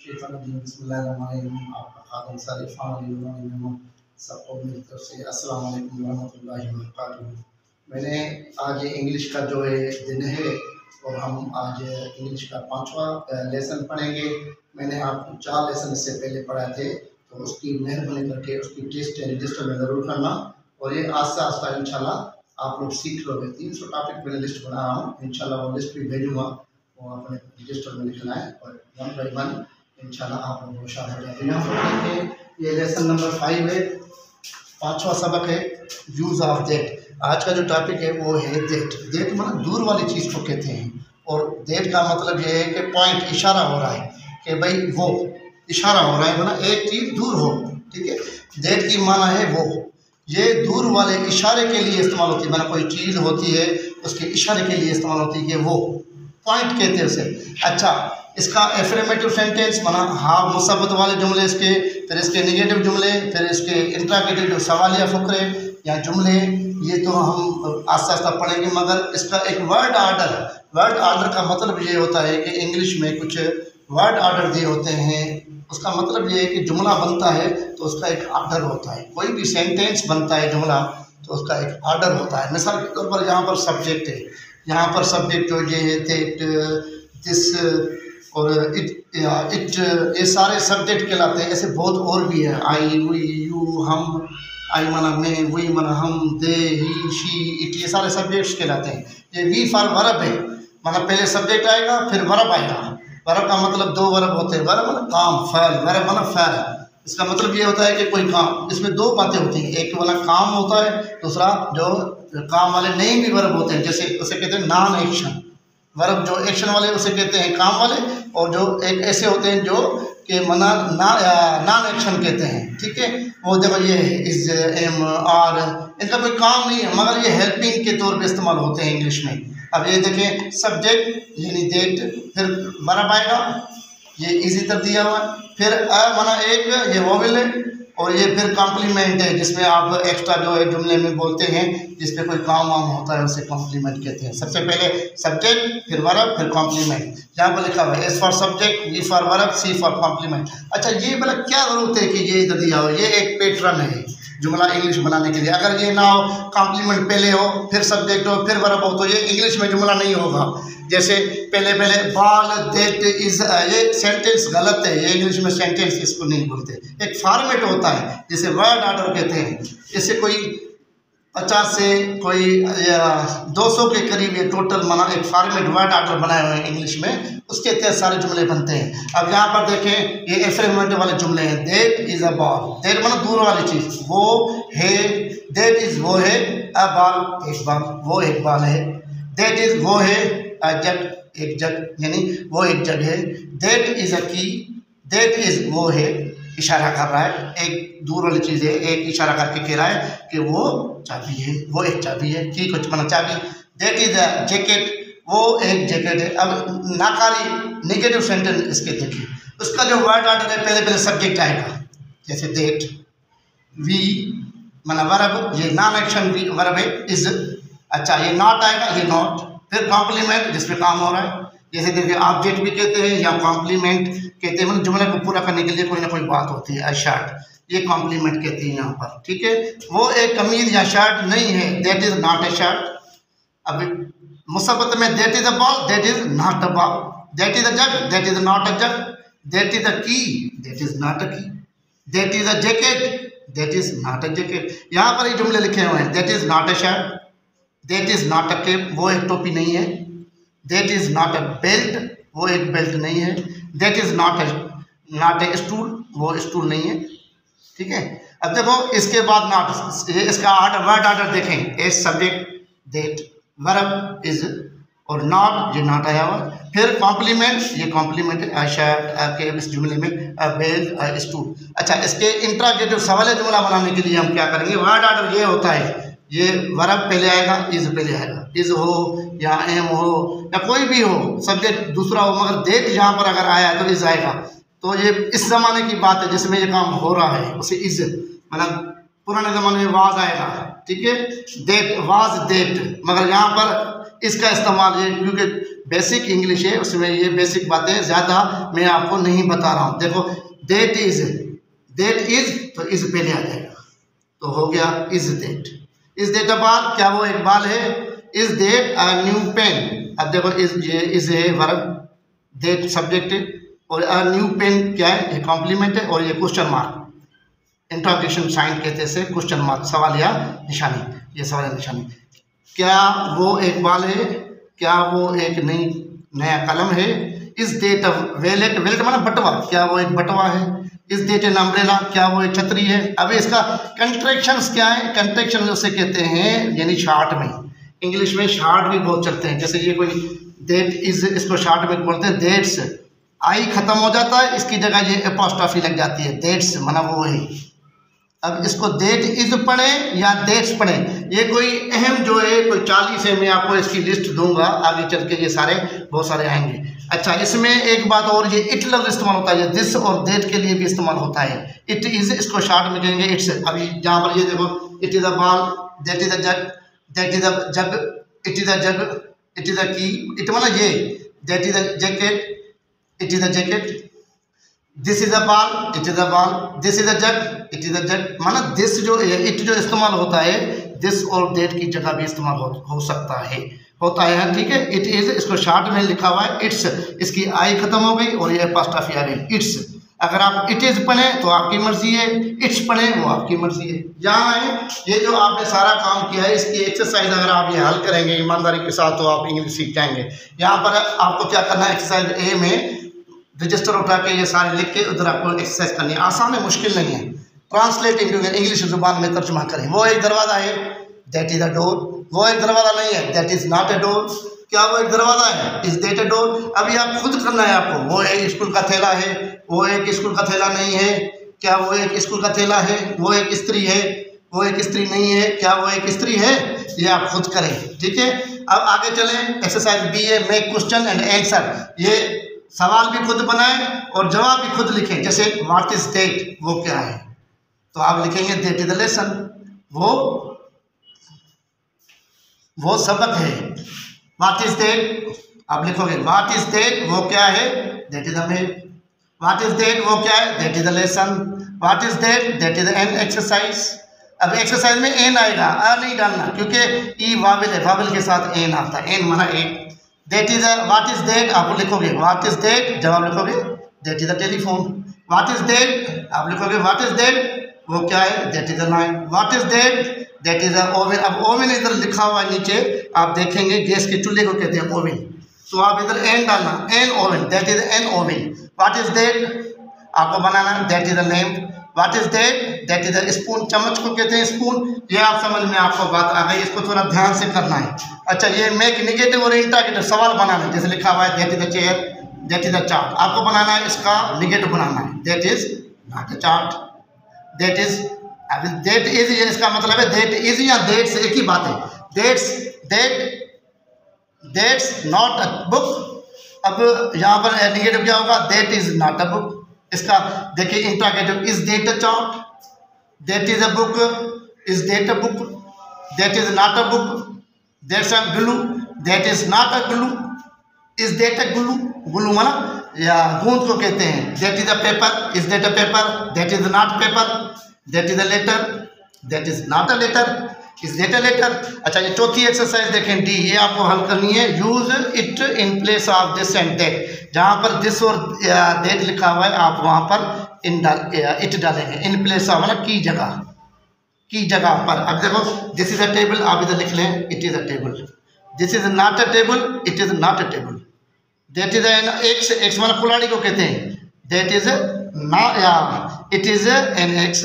बिस्मिल्लाहिर्रहमानिर्रहीम। आपका खादिम सारिफ सबको मेरी तरफ से अस्सलाम वालेकुम रहमतुल्लाहि व बरकातुहू। मैंने आज इंग्लिश का जो दिन है और हम आज इंग्लिश का 5वां लेसन पढ़ेंगे। मैंने आपको 4 लेसन इससे पहले पढ़ाए थे, तो उसकी मेहरबानी करके उसकी टेस्ट रजिस्टर में ज़रूर करना और ये आस्ता आस्ता इंशाल्लाह आप लोग सीख लोगे। 300 टॉपिक मैंने लिस्ट बना रहा हूँ, इंशाल्लाह वो लिस्ट भी भेजूँगा, वो अपने रजिस्टर में लिखना है और 1 बाई 1 इंशाल्लाह आप लोग होशियार हो जाएंगे। यहाँ पर देखिए ये लेसन नंबर 5 है, 5वां सबक है यूज़ ऑफ दैट। आज का जो टॉपिक है वो है दैट। दैट मतलब दूर वाली चीज़ को कहते हैं और दैट का मतलब ये है कि पॉइंट, इशारा हो रहा है कि भाई वो इशारा हो रहा है, मतलब एक चीज़ दूर हो, ठीक है। दैट की माना है वो, ये दूर वाले इशारे के लिए इस्तेमाल होती है, मतलब कोई चीज़ होती है उसके इशारे के लिए इस्तेमाल होती है कि वो पॉइंट कहते हैं उसे। अच्छा, इसका एफर्मेटिव सेंटेंस माना हाँ मुसब्बत वाले जुमले इसके, फिर इसके नेगेटिव जुमले, फिर इसके इंट्रागेटिव जो सवालिया फुकरे या जुमले, ये तो हम आस्ता आस्ता पढ़ेंगे। मगर इसका एक वर्ड ऑर्डर का मतलब ये होता है कि इंग्लिश में कुछ वर्ड ऑर्डर दिए होते हैं। उसका मतलब ये है कि जुमला बनता है तो उसका एक ऑर्डर होता है, कोई भी सेंटेंस बनता है जुमला तो उसका एक ऑर्डर होता है। मिसाल के तौर पर यहाँ पर सब्जेक्ट है, यहाँ पर सब्जेक्ट जो ये है दैट, दिस और इट, ये सारे सब्जेक्ट कहलाते हैं। ऐसे बहुत और भी है, आई, वी, यू, हम, आई मना मैं, वी मना हम, दे, ही, शी, इट, ये सारे सब्जेक्ट्स कहलाते हैं। ये वी फॉर वर्ब है, मतलब पहले सब्जेक्ट आएगा फिर वर्ब आएगा। वर्ब का मतलब 2 वर्ब होते हैं, वर्ब मतलब काम, फ़ैल, वर्ब मतलब फ़ैल। इसका मतलब ये होता है कि कोई काम, इसमें 2 बातें होती हैं, एक वाला काम होता है, दूसरा जो काम वाले नहीं भी वर्ब होते हैं, जैसे उसे कहते हैं नॉन एक्शन वर्ब। जो एक्शन वाले उसे कहते हैं काम वाले, और जो एक ऐसे होते हैं जो कि मना नॉन एक्शन कहते हैं, ठीक है। वो देखो ये इज, एम, आर, इनका कोई काम नहीं है मगर ये हेल्पिंग के तौर पे इस्तेमाल होते हैं इंग्लिश में। अब ये देखें सब्जेक्ट यानी दैट, फिर वर्ब आएगा, ये इज इधर दिया हुआ है, फिर मना एक ये वोवेल है, और ये फिर कॉम्प्लीमेंट है जिसमें आप एक्स्ट्रा जो है जुमले में बोलते हैं, जिसपे कोई काम वाम होता है उसे कॉम्प्लीमेंट कहते हैं। सबसे पहले सब्जेक्ट, फिर वर्ब, फिर कॉम्प्लीमेंट। यहाँ पर लिखा हुआ है S for subject, V for verb, C for complement. अच्छा, ये मतलब क्या ज़रूरत है कि ये इधर दिया हो, ये एक पैटर्न है जुमला इंग्लिश बनाने के लिए। अगर ये ना हो, कॉम्प्लीमेंट पहले हो फिर सब्जेक्ट हो फिर वर्ब हो, तो ये इंग्लिश में जुमला नहीं होगा। जैसे पहले बॉल दैट इज, ये सेंटेंस गलत है, ये इंग्लिश में सेंटेंस इसको नहीं बोलते। एक फॉर्मेट होता है जिसे वर्ड ऑर्डर कहते हैं। जैसे कोई 50 से कोई 200 के करीब ये टोटल माना एक फॉर्मेट वर्ड ऑर्डर बनाए हुए हैं इंग्लिश में, उसके तहत सारे जुमले बनते हैं। अब यहाँ पर देखें ये एफर्मेटिव वाले जुमले हैं। That is a ball, that मतलब दूर वाली चीज़, वो है, दैट इज वो है, अ बॉल एक बॉल, वो एक बॉल है, दैट इज वो है, अ जग एक जग यानी वो एक जग है, दैट इज अ की, दैट इज वो है, इशारा कर रहा है, एक दूर वाली चीज़ है, एक इशारा करके कह रहा है कि वो चाबी है, वो एक चाबी है, की कुछ माना चाबी। दैट इज अ जैकेट, वो एक जैकेट है। अब नाकारी नेगेटिव सेंटेंस इसके देखिए, उसका जो वर्ड ऑर्डर है पहले सब्जेक्ट आएगा, जैसे दैट, वी माना वर्ब, ये नॉन एक्शन भी वर्ब है, इज। अच्छा, ये नॉट आएगा, ये नॉट, फिर कॉम्प्लीमेंट जिसपे काम हो रहा है, जैसे देखिए ऑब्जेक्ट भी कहते हैं या कॉम्प्लीमेंट कहते हैं, मतलब जुमले को पूरा करने के लिए कोई ना कोई बात होती है। शर्ट, ये कॉम्प्लीमेंट कहते हैं यहाँ पर, ठीक है। वो एक कमीज या शर्ट नहीं है, that is not a shirt. अब मुसब्बत में that is a ball, that is not a ball, that is a jug, that is not a jug, that is अ की, दैट इज नॉट अ की, that is a jacket, that is not a jacket. यहाँ पर ये जुमले लिखे हुए हैं, that is not a shirt, that is not a cap, वो एक टोपी नहीं है, that is not a belt, वो एक बेल्ट नहीं है, that is not a stool, वो स्टूल नहीं है, ठीक है। अब देखो इसके बाद नॉट, इसका वर्ड ऑर्डर देखें, as subject that, verb is, और नॉट ये नॉट आया हुआ, फिर कॉम्प्लीमेंट, ये कॉम्प्लीमेंट है, शर्ट आपके इस जुमले में, बेल्ट, स्टूल। अच्छा, इसके इंट्रागेटिव सवाल जुमला बनाने के लिए हम क्या करेंगे, वर्ड ऑर्डर ये होता है, ये वर्ब पहले आएगा, इज पहले आएगा, इज हो या एम हो या कोई भी हो, सब्जेक्ट दूसरा हो, मगर दैट यहाँ पर अगर आया तो इज आएगा। तो ये इस ज़माने की बात है जिसमें ये काम हो रहा है, उसे इज, मतलब पुराने ज़माने में वाज आएगा, ठीक है, दैट वाज दैट, मगर यहाँ पर इसका इस्तेमाल है क्योंकि बेसिक इंग्लिश है, उसमें ये बेसिक बातें ज़्यादा मैं आपको नहीं बता रहा हूँ। देखो देट इज़ तो इज़ पहले आ जाएगा, तो हो गया is that. Is that a ball, क्या वो एक बाल है? Is that a new pen. अब देखो ये इज़ है वर्ब, देट सब्जेक्ट है, और अ न्यू पेन क्या है? ये कॉम्प्लीमेंट है, और ये क्वेश्चन मार्क, इंट्रोगेशन साइन कहते हैं, क्वेश्चन मार्क, सवाल या निशानी, ये सवाल या निशानी। क्या वो एक बाल है? क्या वो एक नया कलम है? इस डेट वेलेट, वेलेट माना बटवा, क्या वो एक बटवा है? इस डेट एन अम्ब्रेला, क्या वो एक छतरी है? अब इसका कंट्रैक्शंस क्या है? कंट्रैक्शन उसे कहते हैं यानी शॉर्ट में, इंग्लिश में शॉर्ट भी बहुत चलते हैं। जैसे ये कोई डेट इज, इसको शॉर्ट में बोलते हैं डेट्स, आई खत्म हो जाता है, इसकी जगह ये एपोस्ट्रोफी लग जाती है, डेट्स माना वो है। अब इसको डेट इज पढ़े या डेट्स पढ़े, ये कोई अहम जो है कोई 40 है, मैं आपको इसकी लिस्ट दूंगा आगे चल के, ये सारे बहुत सारे आएंगे। अच्छा, इसमें एक बात और, ये इट लफ्ज़ इस्तेमाल होता है, दिस और डेट के लिए भी इस्तेमाल होता है। इट इज, इसको शॉर्ट में कहेंगे इट्स। अभी यहाँ पर ये देखो, it is a ball, that is a jug, that is a jug, it is a jug, it is a key, it मतलब ये, that is a jacket, it is a jacket, this is a ball, it is a ball, this is a jug, it is a jug. माना this जो it जो इस्तेमाल होता है, this और date की जगह भी इस्तेमाल हो सकता है, होता है, ठीक है। इट इज, इसको शॉर्ट में लिखा हुआ है इट्स, इसकी आई खत्म हो गई और ये एपोस्ट्रोफी आ गई, इट्स। अगर आप इट इज पढ़े तो आपकी मर्जी है, इट्स पढ़े वो आपकी मर्जी है। यहाँ है ये जो आपने सारा काम किया है, इसकी एक्सरसाइज अगर आप ये हल करेंगे ईमानदारी के साथ तो आप इंग्लिश सीख जाएंगे। यहाँ पर आपको क्या करना है, एक्सरसाइज ए में रजिस्टर उठा के ये सारे लिख के उधर आपको एक्सरसाइज करनी है। आसान है, मुश्किल नहीं है। ट्रांसलेट इनटू इंग्लिश जुबान में तर्जुमा करें। वो एक दरवाज़ा है, दैट इज़ अ डोर। वो एक दरवाज़ा नहीं है, that is not a door. क्या वो एक दरवाज़ा है? Is that a door? अभी आप खुद करना है आपको। वो एक स्कूल का थैला है, वो एक स्कूल का थैला नहीं है। क्या वो एक स्कूल का थैला है? वो एक स्त्री है, वो एक स्त्री नहीं है। क्या वो एक स्त्री है? ये आप खुद करें, ठीक है। अब आगे चलें, एक्सरसाइज बी है, मेक क्वेश्चन एंड आंसर। ये सवाल भी खुद बनाएं और जवाब भी खुद लिखें। जैसे व्हाट इज दैट, वो क्या है, तो आप लिखेंगे दैट इज द लेसन, वो सबक है। व्हाट इज दैट, आप लिखोगे व्हाट इज दैट, वो क्या है, that is the map. What is that, वो क्या है, that is the lesson. What is that, that is an exercise. अब एक्सरसाइज में एन आएगा, आ नहीं डालना क्योंकि ई वाविल है, वाविल के साथ एन आता है, एन माना एक। That is what is that, आप लिखोगे व्हाट इज दैट, जवाब लिखोगे that is the telephone. What is that, आप लिखोगे व्हाट इज दैट, वो क्या है, that is the line. What is that, that is the oven. अब ओवन इधर लिखा हुआ है नीचे, आप देखेंगे गैस के चूल्हे को कहते हैं ओवन, तो आप इधर एन डालना, an oven, that is an oven. What is that आपको बनाना, that is the lamp. What is that is the spoon, चम्मच को कहते हैं स्पून। ये आप समझ में आपको बात आ गई, इसको थोड़ा ध्यान से करना है। अच्छा, ये मेक नेगेटिव और इंटरगेटिव सवाल बनाना, जैसे लिखा हुआ है that is the chair, that is the chart. आपको बनाना है इसका नेगेटिव बनाना है, that is not a chart, that is. अब दैट इज ये इसका मतलब है दैट इज या दैट से एक ही बात है। That's not a book. अब यहाँ पर नेगेटिव क्या होगा, that is not a book. इसका देखिए interrogative, is that a chart, that is a book, is that a book, that is not a book, that's a glue, that is not a glue, is that a glue. Glue माना या गूंद को कहते हैं। That is a paper, is that a paper, that is not paper, that is a letter, that is not a letter, is that a letter. अच्छा, ये चौथी exercise देखें डी, ये आपको हल करनी है। Use it in place of this and that. जहाँ पर दिस और दैट लिखा हुआ है आप वहाँ पर इट डालेंगे, इन प्लेस ऑफ मतलब की जगह पर। अब देखो दिस इज अ टेबल, आप इधर लिख लें it is a table. This is not a table, it is not a table. That is N x, x मतलब कुल्हाड़ी को कहते हैं। दैट इज नॉट या it is an x,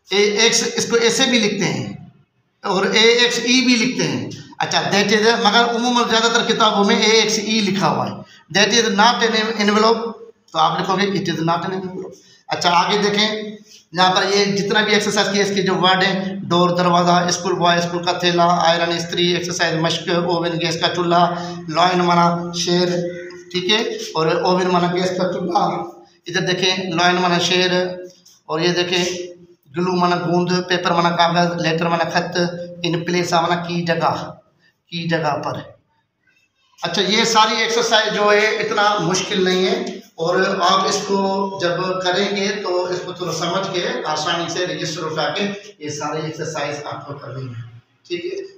x इसको ऐसे भी लिखते हैं और ए एक्स ई भी लिखते हैं। अच्छा, दैट इज, मगर उमूमन ज़्यादातर किताबों में ए एक्स ई लिखा हुआ है। That is not an envelope, तो आप लिखोगे it is not an envelope. अच्छा, आगे देखें, यहाँ पर ये जितना भी एक्सरसाइज किया इसके जो वर्ड हैं, डोर दरवाज़ा, स्कूल बॉय स्कूल का थैला, आयरन स्त्री, एक्सरसाइज मश्क, ओवन गैस का चूल्हा, लॉयन माना शेर, ठीक है, और ओवन माना गैस का चूल्हा। इधर देखें लॉयन माना शेर, और ये देखें ग्लू माना गूंद, पेपर माना कागज, लेटर माना खत, इन प्लेस माना की जगह पर। अच्छा, ये सारी एक्सरसाइज जो है इतना मुश्किल नहीं है, और आप इसको जब करेंगे तो इसको थोड़ा समझ के आसानी से रजिस्टर उठा के ये सारे एक्सरसाइज आपको कर लेंगे। ठीक है।